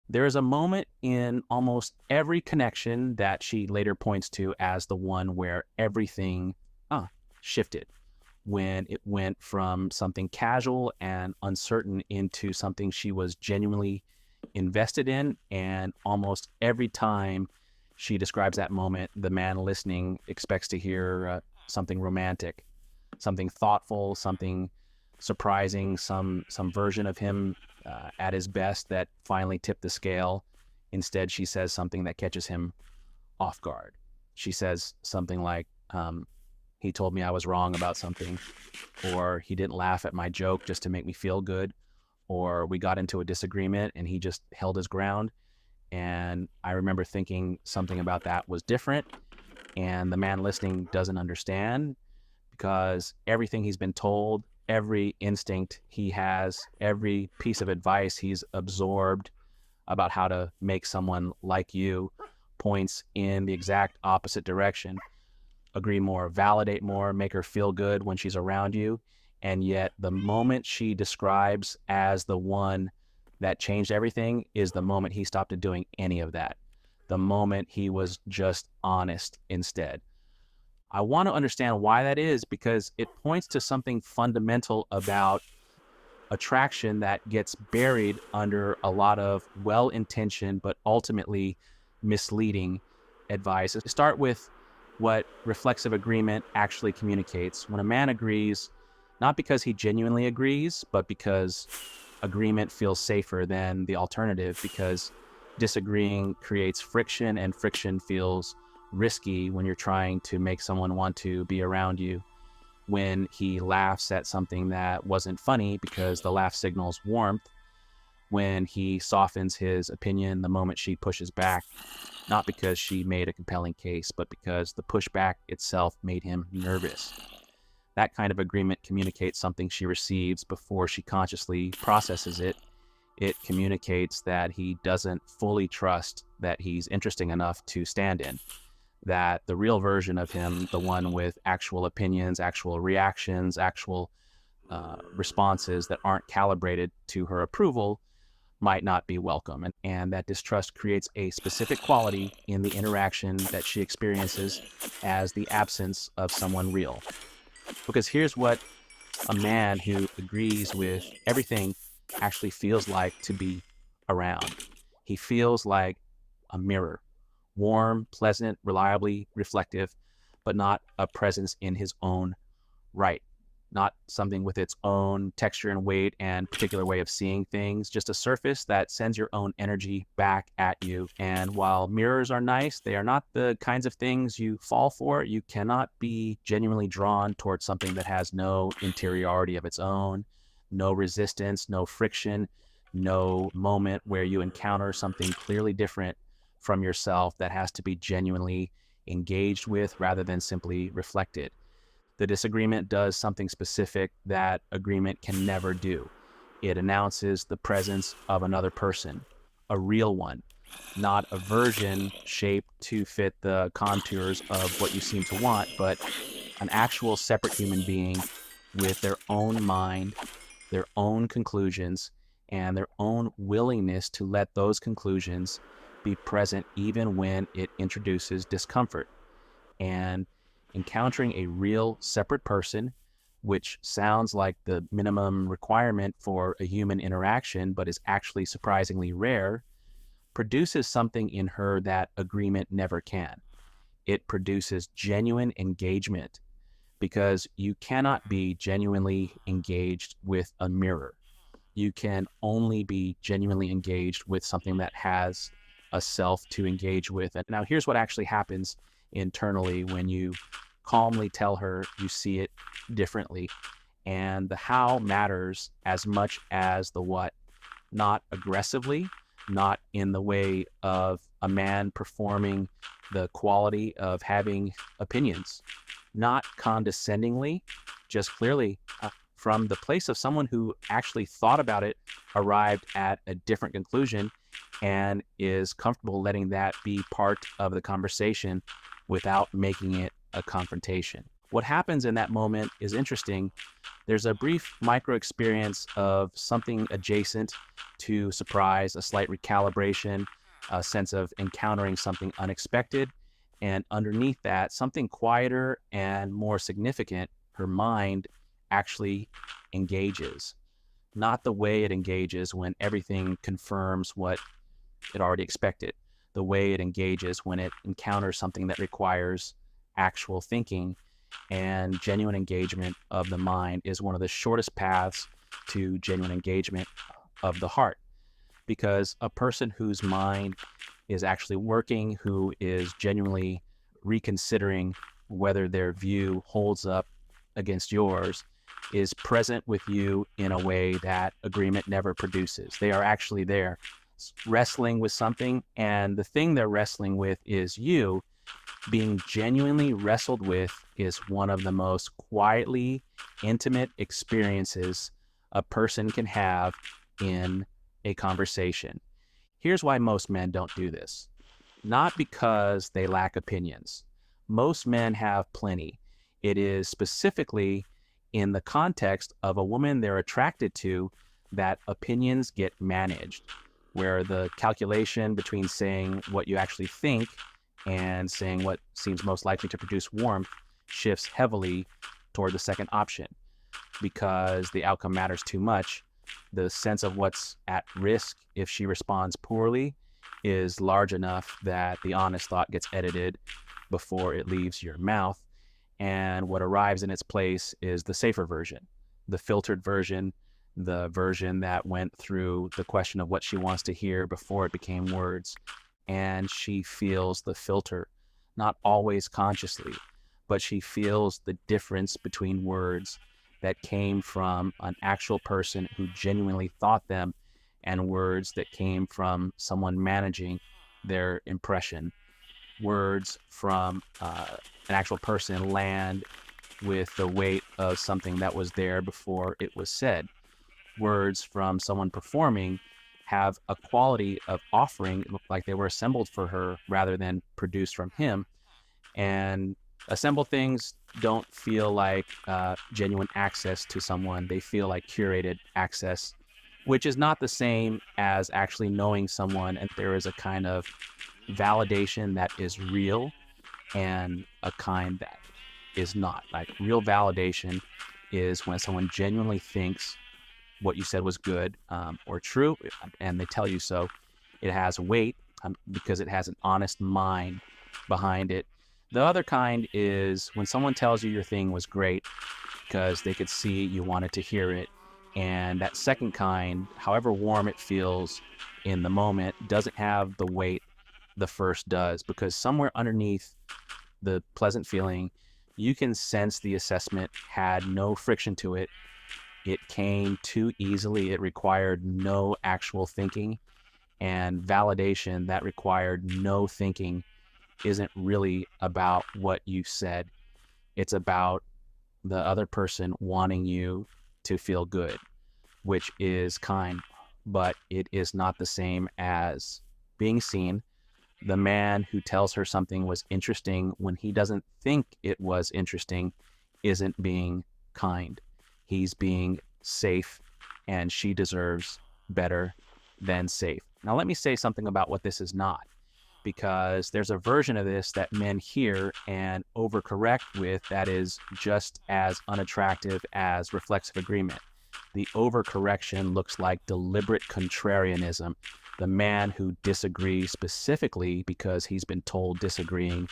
There is a moment in almost every connection that she later points to as the one where everything shifted, when it went from something casual and uncertain into something she was genuinely invested in. And almost every time she describes that moment, the man listening expects to hear something romantic, something thoughtful, something surprising, some version of him at his best that finally tipped the scale. Instead, she says something that catches him off guard. She says something like, he told me I was wrong about something, or he didn't laugh at my joke just to make me feel good, or we got into a disagreement and he just held his ground. And I remember thinking something about that was different, and the man listening doesn't understand because everything he's been told, every instinct he has, every piece of advice he's absorbed about how to make someone like you points in the exact opposite direction. Agree more, validate more, make her feel good when she's around you. And yet the moment she describes as the one that changed everything is the moment he stopped doing any of that. The moment he was just honest instead. I want to understand why that is, because it points to something fundamental about attraction that gets buried under a lot of well-intentioned but ultimately misleading advice. Let's start with what reflexive agreement actually communicates. When a man agrees, not because he genuinely agrees, but because agreement feels safer than the alternative, because disagreeing creates friction, and friction feels risky when you're trying to make someone want to be around you. When he laughs at something that wasn't funny because the laugh signals warmth. When he softens his opinion the moment she pushes back, not because she made a compelling case, but because the pushback itself made him nervous. That kind of agreement communicates something she receives before she consciously processes it. It communicates that he doesn't fully trust that he's interesting enough to stand in, that the real version of him, the one with actual opinions, actual reactions, actual responses that aren't calibrated to her approval, might not be welcome. And that distrust creates a specific quality in the interaction that she experiences as the absence of someone real. Because here's what a man who agrees with everything actually feels like to be around. He feels like a mirror, warm, pleasant, reliably reflective, but not a presence in his own right. Not something with its own texture and weight and particular way of seeing things, just a surface that sends your own energy back at you. And while mirrors are nice, they are not the kinds of things you fall for. You cannot be genuinely drawn towards something that has no interiority of its own, no resistance, no friction, no moment where you encounter something clearly different from yourself that has to be genuinely engaged with rather than simply reflected. The disagreement does something specific that agreement can never do. It announces the presence of another person, a real one, not a version shaped to fit the contours of what you seem to want, but an actual separate human being with their own mind, their own conclusions, and their own willingness to let those conclusions be present even when it introduces discomfort. And encountering a real separate person, which sounds like the minimum requirement for a human interaction, but is actually surprisingly rare, produces something in her that agreement never can. It produces genuine engagement, because you cannot be genuinely engaged with a mirror. You can only be genuinely engaged with something that has a self to engage with. And now here's what actually happens internally when you calmly tell her you see it differently. And the how matters as much as the what, not aggressively, not in the way of a man performing the quality of having opinions, not condescendingly, just clearly from the place of someone who actually thought about it, arrived at a different conclusion, and is comfortable letting that be part of the conversation without making it a confrontation. What happens in that moment is interesting. There's a brief micro experience of something adjacent to surprise, a slight recalibration, a sense of encountering something unexpected. And underneath that, something quieter and more significant, her mind actually engages. Not the way it engages when everything confirms what it already expected, the way it engages when it encounters something that requires actual thinking. And genuine engagement of the mind is one of the shortest paths to genuine engagement of the heart, because a person whose mind is actually working, who is genuinely reconsidering whether their view holds up against yours, is present with you in a way that agreement never produces. They are actually there wrestling with something, and the thing they're wrestling with is you. Being genuinely wrestled with is one of the most quietly intimate experiences a person can have in a conversation. Here's why most men don't do this. Not because they lack opinions. Most men have plenty. It is specifically in the context of a woman they're attracted to that opinions get managed, where the calculation between saying what you actually think and saying what seems most likely to produce warmth shifts heavily toward the second option. Because the outcome matters too much, the sense of what's at risk if she responds poorly is large enough that the honest thought gets edited before it leaves your mouth. And what arrives in its place is the safer version, the filtered version, the version that went through the question of what she wants to hear before it became words. And she feels the filter, not always consciously, but she feels the difference between words that came from an actual person who genuinely thought them and words that came from someone managing their impression. Words from an actual person land with the weight of something that was there before it was said. Words from someone performing have a quality of offering, it looked like they were assembled for her rather than produced from him. And assembled things don't feel like genuine access to someone. They feel like curated access, which is not the same as actually knowing someone. And there is a kind of validation that is real and a kind that is not. Like real validation is when someone genuinely thinks what you said was good or true, and they tell you so. It has weight because it has an honest mind behind it. The other kind is when someone tells you your thing was great because they could see you wanted to hear it. And that second kind, however warm it feels in the moment, doesn't have the weight the first does, because somewhere underneath the pleasant feeling, you can sense the assessment had no friction to it. It came too easily. It required no actual thinking, and validation that required no thinking isn't really about what you said. It's about the other person wanting you to feel good, which is kind, but it is not the same as being seen. The man who tells her something was interesting when he doesn't think it was interesting isn't being kind. He's being safe, and she deserves better than safe. Now, let me say something about what this is not, because there's a version of this that men hear and overcorrect with that is just as unattractive as reflexive agreement. The overcorrection looks like deliberate contrarianism. The man who disagrees specifically because he's been told disagreeing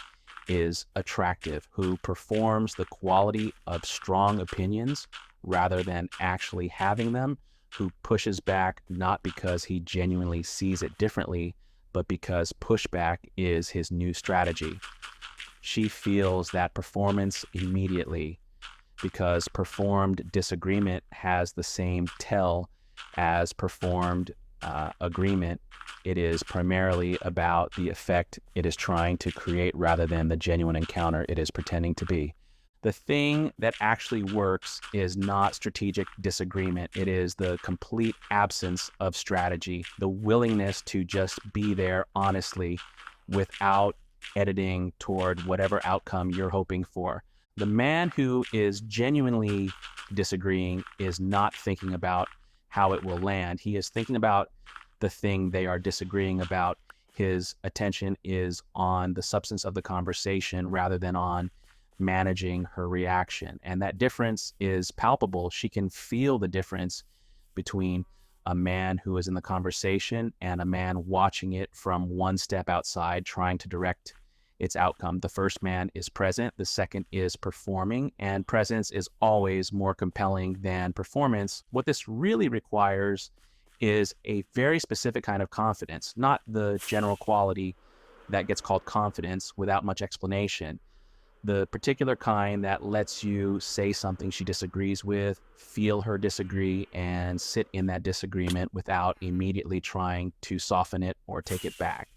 is attractive, who performs the quality of strong opinions rather than actually having them, who pushes back not because he genuinely sees it differently, but because pushback is his new strategy. She feels that performance immediately because performed disagreement has the same tell as performed agreement. It is primarily about the effect it is trying to create rather than the genuine encounter it is pretending to be. The thing that actually works is not strategic disagreement. It is the complete absence of strategy, the willingness to just be there honestly without editing toward whatever outcome you're hoping for. The man who is genuinely disagreeing is not thinking about how it will land. He is thinking about the thing they are disagreeing about. His attention is on the substance of the conversation rather than on managing her reaction. And that difference is palpable. She can feel the difference between a man who is in the conversation and a man watching it from one step outside, trying to direct its outcome. The first man is present, the second is performing, and presence is always more compelling than performance. What this really requires is a very specific kind of confidence, not the general quality that gets called confidence without much explanation. The particular kind that lets you say something she disagrees with, feel her disagree, and sit in that disagreement without immediately trying to soften it or take it back.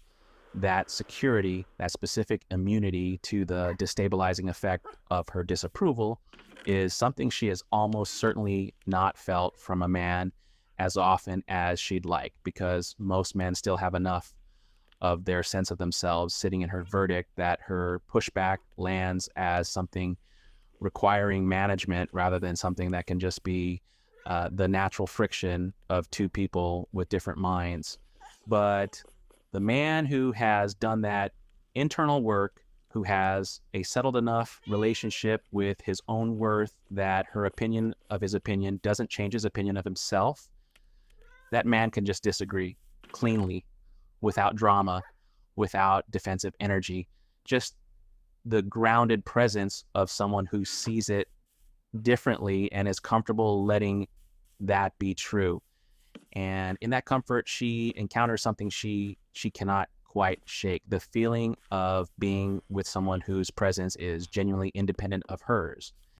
That security, that specific immunity to the destabilizing effect of her disapproval is something she has almost certainly not felt from a man as often as she'd like, because most men still have enough of their sense of themselves sitting in her verdict that her pushback lands as something requiring management rather than something that can just be the natural friction of two people with different minds. But the man who has done that internal work, who has a settled enough relationship with his own worth that her opinion of his opinion doesn't change his opinion of himself, that man can just disagree cleanly, without drama, without defensive energy, just the grounded presence of someone who sees it differently and is comfortable letting that be true. And in that comfort, she encounters something she cannot quite shake, the feeling of being with someone whose presence is genuinely independent of hers.